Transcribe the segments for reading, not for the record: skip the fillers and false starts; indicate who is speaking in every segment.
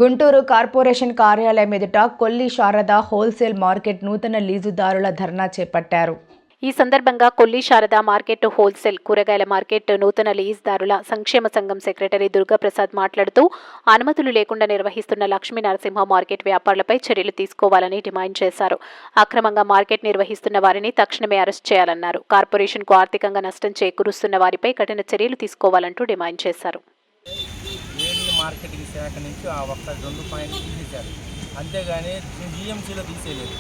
Speaker 1: Guntur corporation కార్యాలయం ఎదుట Kolli Sharada wholesale market నూతన లీజుదారుల ధర్నా చేపట్టారు.
Speaker 2: ఈ సందర్భంగా కొల్లి శారద మార్కెట్ హోల్సేల్ కూరగాయల మార్కెట్ నూతన లీజుదారుల సంక్షేమ సంఘం సెక్రటరీ దుర్గాప్రసాద్ మాట్లాడుతూ అనుమతులు లేకుండా నిర్వహిస్తున్న లక్ష్మీ నరసింహ మార్కెట్ వ్యాపారులపై చర్యలు తీసుకోవాలని డిమాండ్ చేశారు. అక్రమంగా మార్కెట్ నిర్వహిస్తున్న వారిని తక్షణమే అరెస్ట్ చేయాలన్నారు. కార్పొరేషన్కు ఆర్థికంగా నష్టం చేకూరుస్తున్న వారిపై కఠిన చర్యలు తీసుకోవాలంటూ డిమాండ్ చేశారు.
Speaker 3: మార్కెటింగ్ శాఖ నుంచి ఆ ఒక్క 2 పాయింట్లు తీసేశారు, అంతేగాని జిఎంసీలో తీసేయలేదు.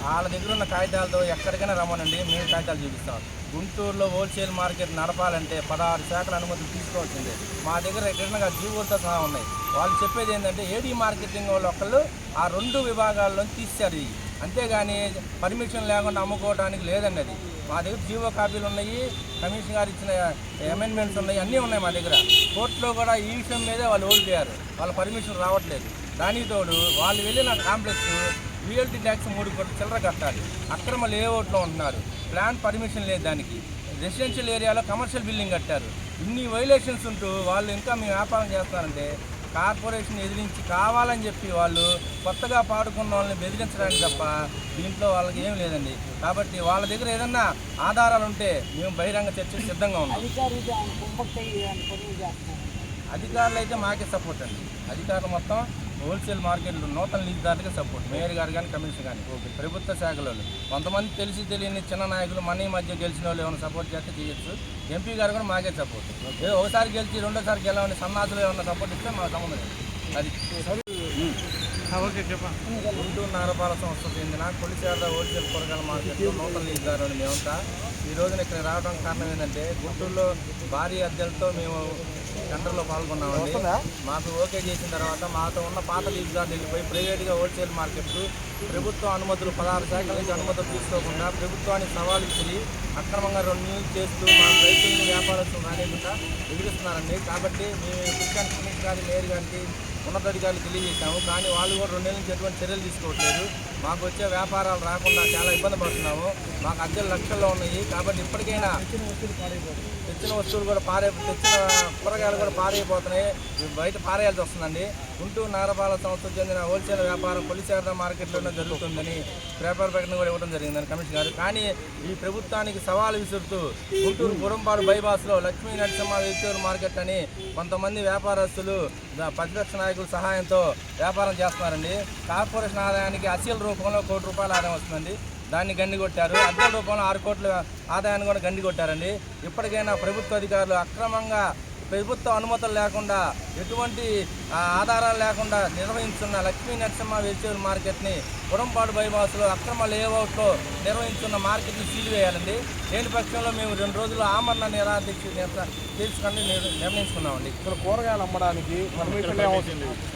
Speaker 3: వాళ్ళ దగ్గర ఉన్న కాగితాలతో ఎక్కడికైనా రమ్మనండి, మేము కాగితాలు చూపిస్తాం. గుంటూరులో హోల్సేల్ మార్కెట్ నడపాలంటే 16 శాఖల అనుమతులు తీసుకోవాల్సిందే. మా దగ్గర రిటర్న్గా జీవోలతో సహా ఉన్నాయి. వాళ్ళు చెప్పేది ఏంటంటే ఏడీ మార్కెటింగ్ వాళ్ళు ఒకళ్ళు ఆ 2 విభాగాల్లో తీశారు. అంతేగాని పర్మిషన్ లేకుండా అమ్ముకోవడానికి లేదండి. అది మా దగ్గర జీవో కాపీలు ఉన్నాయి, కమిషన్ గారు ఇచ్చిన అమెండ్మెంట్స్ ఉన్నాయి, అన్నీ ఉన్నాయి మా దగ్గర. కోర్టులో కూడా ఈ విషయం మీదే వాళ్ళు ఓడిపోయారు, వాళ్ళ పర్మిషన్ రావట్లేదు. దానికి తోడు వాళ్ళు వెళ్ళిన కాంప్లెక్స్ రియల్టీ ట్యాక్స్ 3 కోట్ల చిల్లర కట్టాలి, అక్రమ లేఅవుట్లో ఉంటున్నారు, ప్లాన్ పర్మిషన్ లేదు, దానికి రెసిడెన్షియల్ ఏరియాలో కమర్షియల్ బిల్డింగ్ కట్టారు. ఇన్ని వైలేషన్స్ ఉంటూ వాళ్ళు ఇంకా మేము వ్యాపారం చేస్తారంటే కార్పొరేషన్ ఎదిరించి కావాలని చెప్పి వాళ్ళు కొత్తగా పాడుకున్న వాళ్ళని బెదిరించడానికి తప్ప దీంట్లో వాళ్ళకి ఏం లేదండి. కాబట్టి వాళ్ళ దగ్గర ఏదన్నా ఆధారాలు ఉంటే మేము బహిరంగ చర్చకు సిద్ధంగా ఉన్నాం. అధికారులు అయితే మాకే సపోర్ట్ అండి. అధికారులు మొత్తం హోల్సేల్ మార్కెట్లు నూతన లీజుదారులకే సపోర్ట్. మేయర్ గారు కానీ కమిషన్ కానీ ప్రభుత్వ శాఖలో కొంతమంది తెలియని చిన్న నాయకులు మన మధ్య గెలిచిన వాళ్ళు ఏమైనా సపోర్ట్ చేస్తే చేయొచ్చు. ఎంపీ గారు కూడా మాకే సపోర్ట్. ఏదో ఒకసారి గెలిచి రెండోసారి గెలవని సన్నాసులు ఏమన్నా సపోర్ట్ ఇస్తే మాకు సంబంధం లేదు. అది గుంటూరు నగరపాలక సంస్థ చెందిన కొల్లి శారద హోల్సేల్ కూరగాయల మార్కెట్లో నూతన లీజుదారు అని మేమంతా ఈ రోజున ఇక్కడ రావడం కారణం ఏంటంటే గుంటూరులో భారీ అద్దెలతో మేము టెండర్లో పాల్గొన్నామండి. మాకు ఓకే చేసిన తర్వాత మాతో ఉన్న పాత లీజుదారులు వెళ్ళిపోయి ప్రైవేట్గా హోల్సేల్ మార్కెట్లు ప్రభుత్వ అనుమతులు 16 శాఖల నుంచి అనుమతులు తీసుకోకుండా ప్రభుత్వానికి సవాలు ఇచ్చి అక్రమంగా రెన్యూల్ చేస్తూ మా రైతులని వ్యాపారస్తులు రానికుండా ఎదురుస్తున్నారండి. కాబట్టి మేము కృష్ణాన్ని కమిషన్ గారి మేయర్ గారికి ఉన్నతాధికారులు తెలియజేశాము, కానీ వాళ్ళు కూడా 2 నెలల నుంచి ఎటువంటి చర్యలు తీసుకోవట్లేదు. మాకు వచ్చే వ్యాపారాలు రాకుండా చాలా ఇబ్బంది పడుతున్నాము. మాకు అద్దెలు లక్షల్లో ఉన్నాయి. కాబట్టి ఇప్పటికైనా తెచ్చిన వస్తువులు కూడా తెచ్చిన కూరగాయలు కూడా పారైపోతున్నాయి, బయట పారేయాల్సి వస్తుందండి. గుంటూరు నగరపాలక సంస్థకు చెందిన హోల్సేల్ వ్యాపారం కొల్లి శారద మార్కెట్లోనే జరుగుతుందని పేపర్ ప్రకటన కూడా ఇవ్వడం జరిగిందని కమిషన్ గారు. కానీ ఈ ప్రభుత్వానికి సవాలు విసురుతూ గుంటూరు గురంపాడు బైపాస్లో లక్ష్మీ నరసింహ వెజిటేబుల్ మార్కెట్ అని కొంతమంది వ్యాపారస్తులు ప్రతిపక్ష నాయకుల సహాయంతో వ్యాపారం చేస్తున్నారండి. కార్పొరేషన్ ఆదాయానికి అసలు రూపంలో ₹1 కోటి ఆదాయం వస్తుందండి, దాన్ని గండి కొట్టారు. అద్దెల రూపంలో 6 కోట్ల ఆదాయాన్ని కూడా గండి కొట్టారండి. ఇప్పటికైనా ప్రభుత్వ అధికారులు అక్రమంగా ప్రభుత్వ అనుమతులు లేకుండా ఎటువంటి ఆధారాలు లేకుండా నిర్వహించున్న లక్ష్మీ నరసింహ వెజిటేబుల్ మార్కెట్ని గురంపాడు బైపాస్లో అక్రమ లేఅవుట్లో నిర్వహించున్న మార్కెట్ని సీల్ వేయాలండి. లేని పక్షంలో మేము 2 రోజులు ఆమరణ నిరాదీక్ష తీసుకొని నిర్ణయించుకున్నామండి.
Speaker 4: ఇక్కడ కూరగాయలు అమ్మడానికి పర్మిషన్